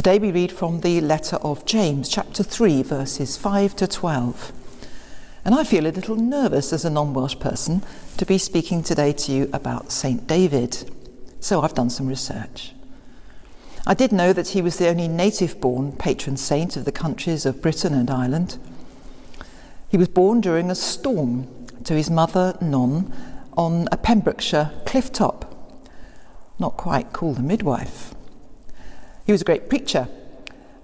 Today we read from the letter of James, chapter 3, verses 5 to 12. And I feel a little nervous as a non-Welsh person to be speaking today to you about St. David. So I've done some research. I did know that he was the only native-born patron saint of the countries of Britain and Ireland. He was born during a storm to his mother, Non, on a Pembrokeshire cliff top. Not quite called a midwife. He was a great preacher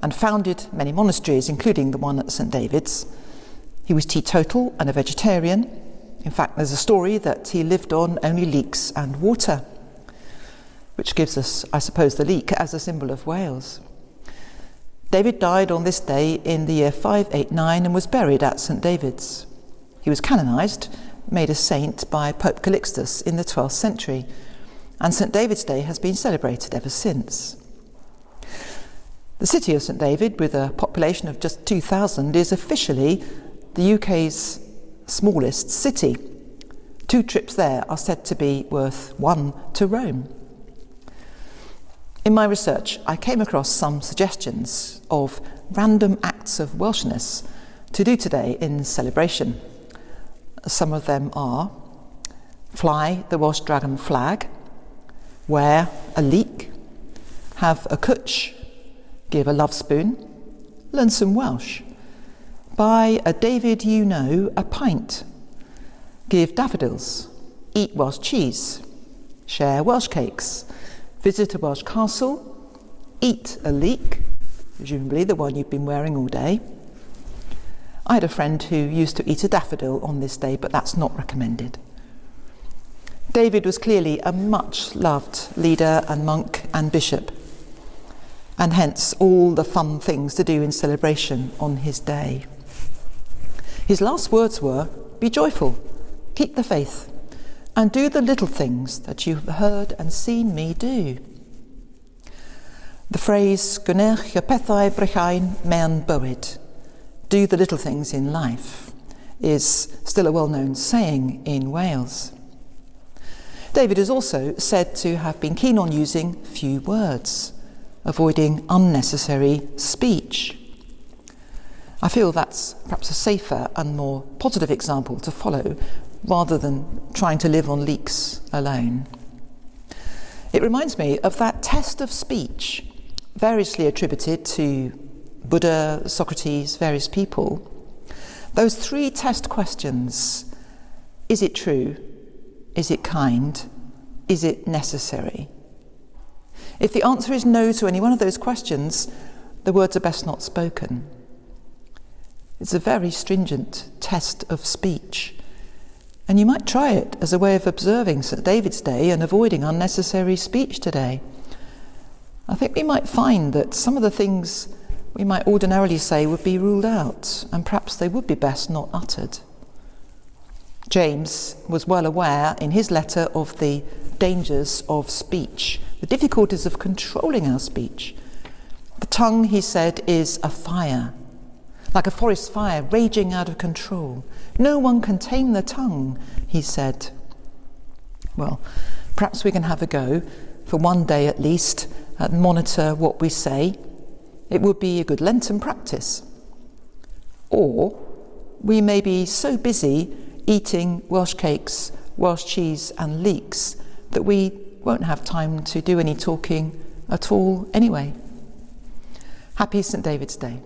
and founded many monasteries, including the one at St. David's. He was teetotal and a vegetarian. In fact, there's a story that he lived on only leeks and water, which gives us, I suppose, the leek as a symbol of Wales. David died on this day in the year 589 and was buried at St. David's. He was canonised, made a saint by Pope Calixtus in the 12th century, and St. David's Day has been celebrated ever since. The city of St. David, with a population of just 2,000, is officially the UK's smallest city. 2 trips there are said to be worth 1 to Rome. In my research, I came across some suggestions of random acts of Welshness to do today in celebration. Some of them are: fly the Welsh dragon flag, wear a leek, have a cwtch, give a love spoon, learn some Welsh, buy a David you know a pint, give daffodils, eat Welsh cheese, share Welsh cakes, visit a Welsh castle, eat a leek, presumably the one you've been wearing all day. I had a friend who used to eat a daffodil on this day, but that's not recommended. David was clearly a much loved leader and monk and bishop, and hence all the fun things to do in celebration on his day. His last words were, "Be joyful, keep the faith, and do the little things that you've heard and seen me do." The phrase, "Gwnewch y pethau brychain mewn bywyd," do the little things in life, is still a well-known saying in Wales. David is also said to have been keen on using few words, avoiding unnecessary speech. I feel that's perhaps a safer and more positive example to follow, rather than trying to live on leeks alone. It reminds me of that test of speech, variously attributed to Buddha, Socrates, various people. Those 3 test questions: is it true? Is it kind? Is it necessary? If the answer is no to any one of those questions, the words are best not spoken. It's a very stringent test of speech, and you might try it as a way of observing St. David's Day and avoiding unnecessary speech today. I think we might find that some of the things we might ordinarily say would be ruled out, and perhaps they would be best not uttered. James was well aware in his letter of the dangers of speech, the difficulties of controlling our speech. The tongue, he said, is a fire, like a forest fire raging out of control. No one can tame the tongue, he said. Well, perhaps we can have a go, for one day at least, and monitor what we say. It would be a good Lenten practice. Or we may be so busy eating Welsh cakes, Welsh cheese and leeks that we won't have time to do any talking at all anyway. Happy St. David's Day.